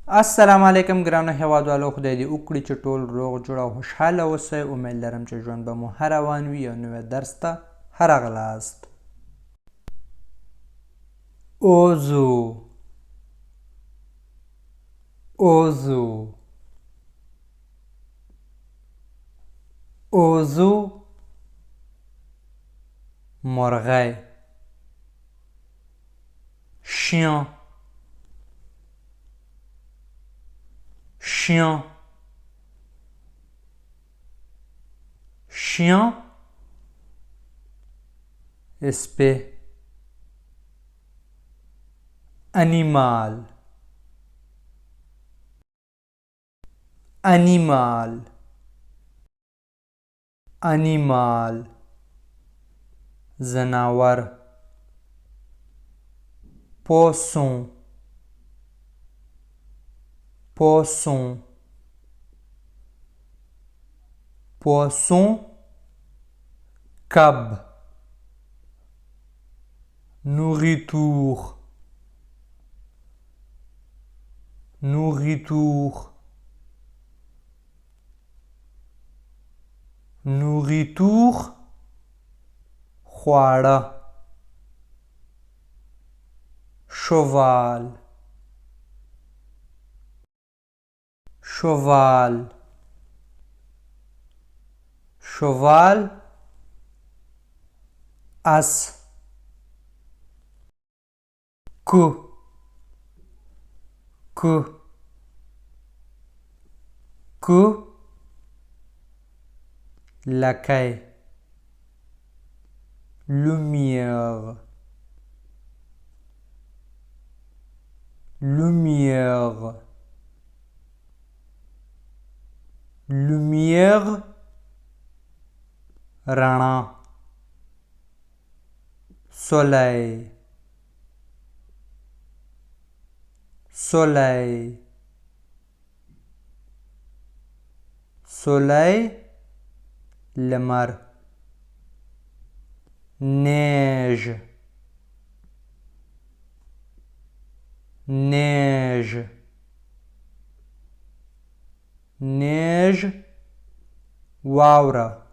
السلام علیکم ګرانو هیوادوالو، خدای دې وکړي چې ټول روغ جوړ او خوشحاله اوسئ. امید لرم چې ژوند به مو ښه روان وي او نوی درس ته ښه راغلاست. اوزو اوزو اوزو مرغی chien chien chien espèce animal animal animal زناور poisson poisson poisson cab nourriture nourriture nourriture خواړه cheval cheval cheval as que لکۍ lumière lumière lumière rana soleil soleil soleil لمر neige neige neige واوره